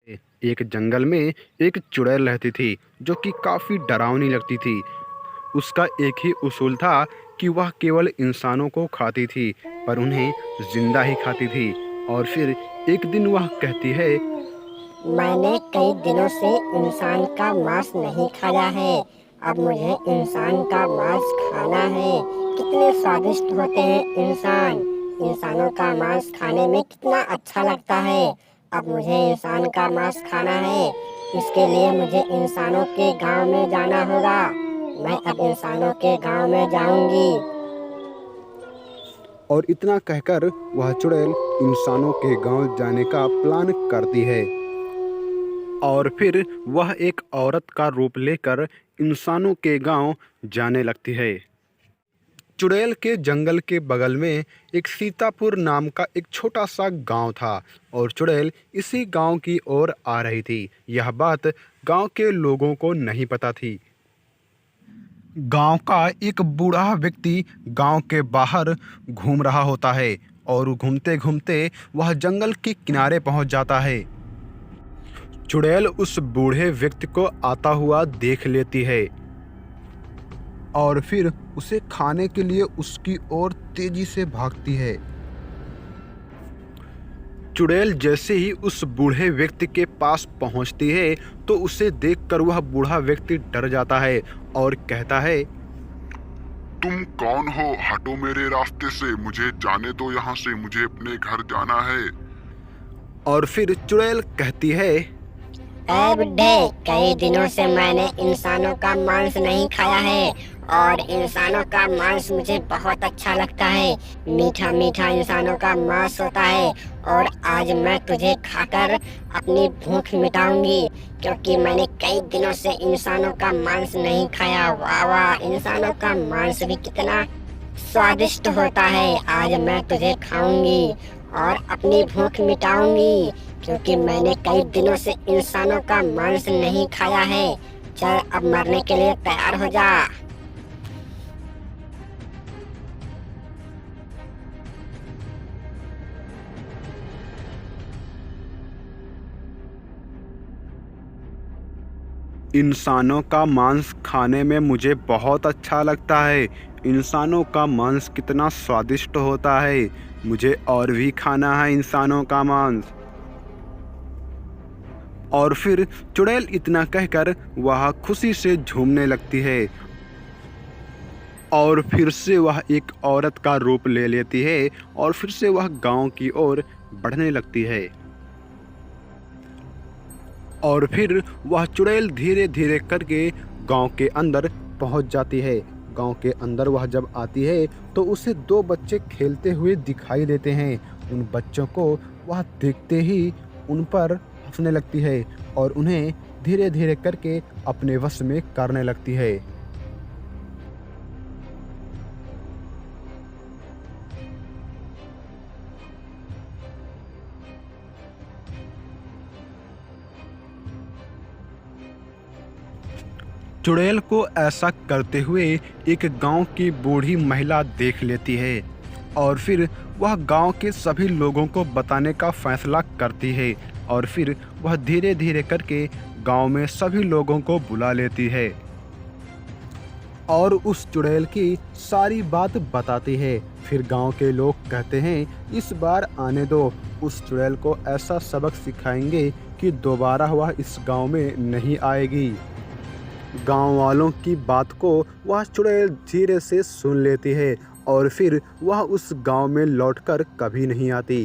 एक जंगल में एक चुड़ैल रहती थी जो कि काफ़ी डरावनी लगती थी। उसका एक ही उसूल था कि वह केवल इंसानों को खाती थी, पर उन्हें जिंदा ही खाती थी। और फिर एक दिन वह कहती है, मैंने कई दिनों से इंसान का मांस नहीं खाया है। अब मुझे इंसान का मांस खाना है। कितने स्वादिष्ट होते हैं इंसान। इंसानों का मांस खाने में कितना अच्छा लगता है। अब मुझे इंसान का मांस खाना है। इसके लिए मुझे इंसानों के गांव में जाना होगा। मैं अब इंसानों के गांव में जाऊंगी। और इतना कहकर वह चुड़ैल इंसानों के गांव जाने का प्लान करती है। और फिर वह एक औरत का रूप लेकर इंसानों के गांव जाने लगती है। चुड़ैल के जंगल के बगल में एक सीतापुर नाम का एक छोटा सा गांव था और चुड़ैल इसी गांव की ओर आ रही थी। यह बात गांव के लोगों को नहीं पता थी। गांव का एक बूढ़ा व्यक्ति गांव के बाहर घूम रहा होता है और घूमते घूमते वह जंगल के किनारे पहुंच जाता है। चुड़ैल उस बूढ़े व्यक्ति को आता हुआ देख लेती है और फिर उसे खाने के लिए उसकी ओर तेजी से भागती है। चुड़ैल जैसे ही उस बूढ़े व्यक्ति के पास पहुंचती है तो उसे देखकर वह बूढ़ा व्यक्ति डर जाता है और कहता है, तुम कौन हो? हटो मेरे रास्ते से, मुझे जाने दो यहाँ से, मुझे अपने घर जाना है। और फिर चुड़ैल कहती है, ऐ बुड्ढे, कई दिनों से मैंने इंसानों का मांस नहीं खाया है और इंसानों का मांस मुझे बहुत अच्छा लगता है। मीठा मीठा इंसानों का मांस होता है और आज मैं तुझे खाकर अपनी भूख मिटाऊंगी, क्योंकि मैंने कई दिनों से इंसानों का मांस नहीं खाया। वाह वाह, इंसानों का मांस भी कितना स्वादिष्ट होता है। आज मैं तुझे खाऊंगी और अपनी भूख मिटाऊंगी, क्योंकि मैंने कई दिनों से इंसानों का मांस नहीं खाया है। चल अब मरने के लिए तैयार हो जा। इंसानों का मांस खाने में मुझे बहुत अच्छा लगता है। इंसानों का मांस कितना स्वादिष्ट होता है। मुझे और भी खाना है इंसानों का मांस। और फिर चुड़ैल इतना कहकर वह खुशी से झूमने लगती है और फिर से वह एक औरत का रूप ले लेती है और फिर से वह गांव की ओर बढ़ने लगती है। और फिर वह चुड़ैल धीरे धीरे करके गांव के अंदर पहुंच जाती है। गांव के अंदर वह जब आती है तो उसे दो बच्चे खेलते हुए दिखाई देते हैं। उन बच्चों को वह देखते ही उन पर हंसने लगती है और उन्हें धीरे धीरे करके अपने वश में करने लगती है। चुड़ैल को ऐसा करते हुए एक गांव की बूढ़ी महिला देख लेती है और फिर वह गांव के सभी लोगों को बताने का फैसला करती है और फिर वह धीरे धीरे करके गांव में सभी लोगों को बुला लेती है और उस चुड़ैल की सारी बात बताती है। फिर गांव के लोग कहते हैं, इस बार आने दो, उस चुड़ैल को ऐसा सबक सिखाएंगे कि दोबारा वह इस गांव में नहीं आएगी। गांव वालों की बात को वह चुड़ैल धीरे से सुन लेती है और फिर वह उस गांव में लौटकर कभी नहीं आती।